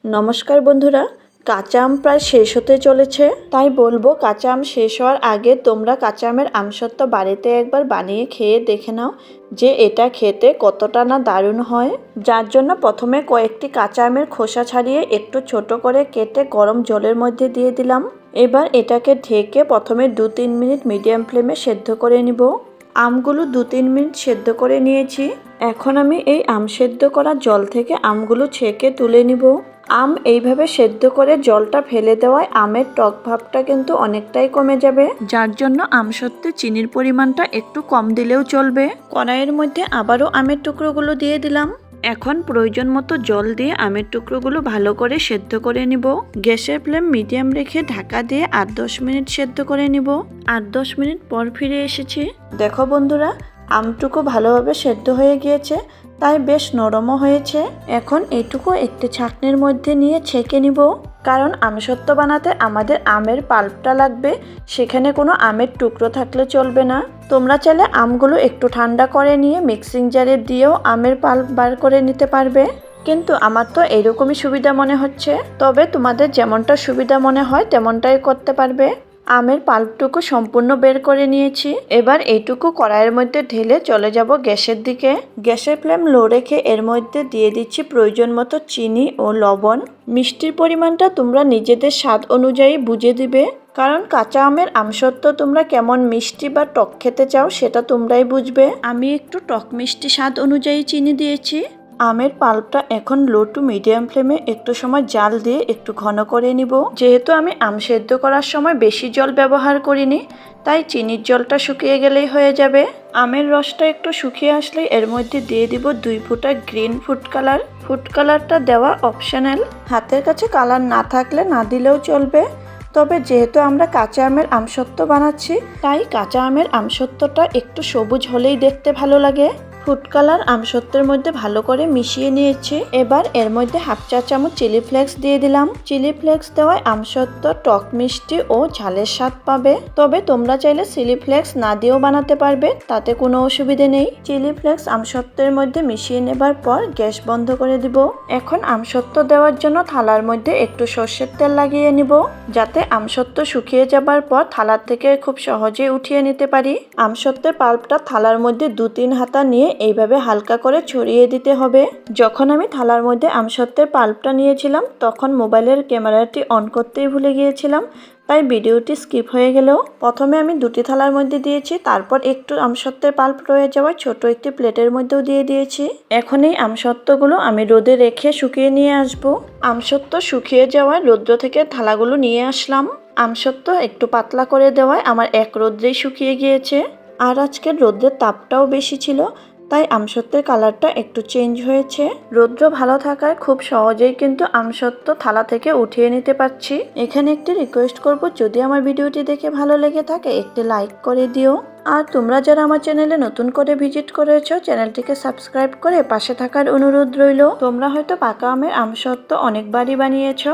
নমস্কার বন্ধুরা, কাঁচা আম প্রায় শেষ হতে চলেছে, তাই বলবো কাঁচা আম শেষ হওয়ার আগে তোমরা কাঁচা আমের আমসত্ত্ব বাড়িতে একবার বানিয়ে খেয়ে দেখে নাও যে এটা খেতে কতটা না দারুণ হয়। যার জন্য প্রথমে কয়েকটি কাঁচা আমের খোসা ছাড়িয়ে একটু ছোট করে কেটে গরম জলের মধ্যে দিয়ে দিলাম। এবার এটাকে ঢেকে প্রথমে 2-3 মিনিট মিডিয়াম ফ্লেমে সেদ্ধ করে নিব। আমগুলো 2-3 মিনিট সেদ্ধ করে নিয়েছি। এখন আমি এই আম সেদ্ধ করা জল থেকে আমগুলো ছেঁকে তুলে নিব। আম এইভাবে সেদ্ধ করে জলটা ফেলে দেওয়ায় আমের টক ভাবটা কিন্তু অনেকটাই কমে যাবে, যার জন্য আমসত্ত্বে চিনির পরিমাণটা একটু কম দিলেও চলবে। কড়াইয়ের মধ্যে আবারও আমের টুকরোগুলো দিয়ে দিলাম। এখন প্রয়োজন মতো জল দিয়ে আমের টুকরোগুলো ভালো করে সেদ্ধ করে নিব। গ্যাসের ফ্লেম মিডিয়াম রেখে ঢাকা দিয়ে 8-10 মিনিট সেদ্ধ করে নিব। 8-10 মিনিট পর ফিরে এসেছি। দেখো বন্ধুরা, আমটুকু ভালোভাবে সেদ্ধ হয়ে গিয়েছে, তাই বেশ নরমও হয়েছে। এখন এইটুকু একটি ছাঁকনির মধ্যে নিয়ে ছেঁকে নিব, কারণ আমসত্ত্ব বানাতে আমাদের আমের পাল্পটা লাগবে, সেখানে কোনো আমের টুকরো থাকলে চলবে না। তোমরা চাইলে আমগুলো একটু ঠান্ডা করে নিয়ে মিক্সিং জারে দিয়েও আমের পাল্প বার করে নিতে পারবে, কিন্তু আমার তো এইরকমই সুবিধা মনে হচ্ছে। তবে তোমাদের যেমনটা সুবিধা মনে হয় তেমনটাই করতে পারবে। আমের পাল্পটুকু সম্পূর্ণ বের করে নিয়েছি। এবার এইটুকু কড়াইয়ের মধ্যে ঢেলে চলে যাব গ্যাসের দিকে। গ্যাসের ফ্লেম লো রেখে এর মধ্যে দিয়ে দিচ্ছি প্রয়োজন মতো চিনি ও লবণ। মিষ্টির পরিমাণটা তোমরা নিজেদের স্বাদ অনুযায়ী বুঝে দিবে, কারণ কাঁচা আমের আমসত্ত্ব তোমরা কেমন মিষ্টি বা টক খেতে চাও সেটা তোমরাই বুঝবে। আমি একটু টক মিষ্টি স্বাদ অনুযায়ী চিনি দিয়েছি। আমের পাল্পটা এখন লো টু মিডিয়াম ফ্লেমে একটু সময় জাল দিয়ে একটু ঘন করে নিব। যেহেতু আমি আম সেদ্ধ করার সময় বেশি জল ব্যবহার করিনি, তাই চিনির জলটা শুকিয়ে গেলেই হয়ে যাবে। আমের রসটা একটু শুকিয়ে আসলে এর মধ্যে দিয়ে দিব 2 ফোঁটা গ্রিন ফুড কালার। ফুড কালারটা দেওয়া অপশনাল, হাতের কাছে কালার না থাকলে না দিলেও চলবে। তবে যেহেতু আমরা কাঁচা আমের আমসত্ত্ব বানাচ্ছি, তাই কাঁচা আমের আমসত্ত্বটা একটু সবুজ হলেই দেখতে ভালো লাগে। ফুড কালার আমসত্ত্বের মধ্যে ভালো করে মিশিয়ে নিয়েছি। এবার এর মধ্যে 1/2 চা চামচ চিলি ফ্লেক্স দিয়ে দিলাম। চিলি ফ্লেক্স দেওয়ায় আমসত্ত্ব টক মিষ্টি ও ঝালের স্বাদ পাবে। তবে তোমরা চাইলে চিলি ফ্লেক্স না দিয়েও বানাতে পারবে, তাতে কোনো অসুবিধে নেই। চিলি ফ্লেক্স আমসত্ত্বের মধ্যে মিশিয়ে নেবার পর গ্যাস বন্ধ করে দিব। এখন আমসত্ত্ব দেওয়ার জন্য থালার মধ্যে একটু সর্ষের তেল লাগিয়ে নিব, যাতে আমসত্ত্ব শুকিয়ে যাবার পর থালার থেকে খুব সহজেই উঠিয়ে নিতে পারি। আমসত্ত্বের পাল্পটা থালার মধ্যে 2-3 হাতা নিয়ে এইভাবে হালকা করে ছড়িয়ে দিতে হবে। যখন আমি থালার মধ্যে আমসত্ত্বের পাল্পটা নিয়েছিলাম তখন মোবাইলের ক্যামেরাটি অন করতেই ভুলে গিয়েছিলাম, তাই ভিডিওটি স্কিপ হয়ে গেল। প্রথমে আমি 2টি থালার মধ্যে দিয়েছি, তারপর একটু আমসত্ত্বের পাল্প রয়ে যাওয়ায় ছোট একটি প্লেটের মধ্যেও দিয়ে দিয়েছি। এখন এই আমসত্ত্বগুলো আমি রোদে রেখে শুকিয়ে নিয়ে আসব। আমসত্ত্ব শুকিয়ে যাওয়ায় রৌদ্র থেকে থালাগুলো নিয়ে আসলাম। আমসত্ত্ব একটু পাতলা করে দেওয়ায় আমার এক রোদ্রেই শুকিয়ে গিয়েছে। আর আজকের রোদ্রের তাপটাও বেশি ছিল, তাই আমসত্ত্বের কালারটা একটু চেঞ্জ হয়েছে। রৌদ্র ভালো থাকায় খুব সহজেই কিন্তু আমসত্ত্ব থালা থেকে উঠিয়ে নিতে পারছি। এখানে একটি রিকোয়েস্ট করব, যদি আমার ভিডিওটি দেখে ভালো লেগে থাকে একটি লাইক করে দিও। আর তোমরা যারা আমার চ্যানেলে নতুন করে ভিজিট করেছো, চ্যানেলটিকে সাবস্ক্রাইব করে পাশে থাকার অনুরোধ রইল। তোমরা হয়তো পাকা আমের আমসত্ত্ব অনেকবারই বানিয়েছো,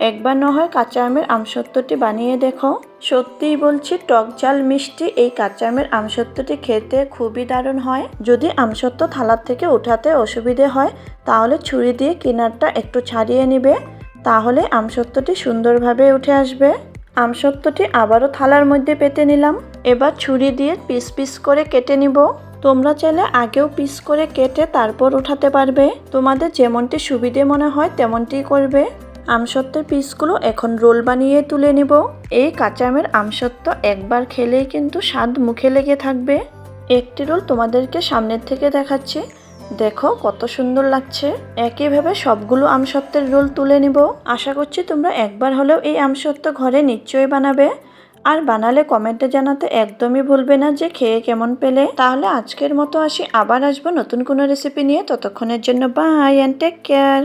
একবার না হয় কাঁচা আমের আমসত্ত্বটি বানিয়ে দেখো। সত্যিই বলছি, টক ঝাল মিষ্টি এই কাঁচা আমের আমসত্ত্বটি খেতে খুবই দারুণ হয়। যদি আমসত্ত্ব থালার থেকে উঠাতে অসুবিধে হয় তাহলে ছুরি দিয়ে কিনারটা একটু ছাড়িয়ে নিবে, তাহলে আমসত্ত্বটি সুন্দরভাবে উঠে আসবে। আমসত্ত্বটি আবারও থালার মধ্যে পেতে নিলাম। এবার ছুরি দিয়ে পিস পিস করে কেটে নিব। তোমরা চাইলে আগেও পিস করে কেটে তারপর উঠাতে পারবে, তোমাদের যেমনটি সুবিধে মনে হয় তেমনটি করবে। আমসত্ত্বের পিসগুলো এখন রোল বানিয়ে তুলে নিব। এই কাঁচা আমের আমসত্ত্ব একবার খেলেই কিন্তু স্বাদ মুখে লেগে থাকবে। একটি রোল তোমাদেরকে সামনের থেকে দেখাচ্ছি, দেখো কত সুন্দর লাগছে। একইভাবে সবগুলো আমসত্ত্বের রোল তুলে নিব। আশা করছি তোমরা একবার হলেও এই আমসত্ত্ব ঘরে নিশ্চয়ই বানাবে, আর বানালে কমেন্টে জানাতে একদমই ভুলবে না যে খেয়ে কেমন পেলে। তাহলে আজকের মতো আসি, আবার আসবো নতুন কোনো রেসিপি নিয়ে। ততক্ষণের জন্য বাই অ্যান্ড টেক কেয়ার।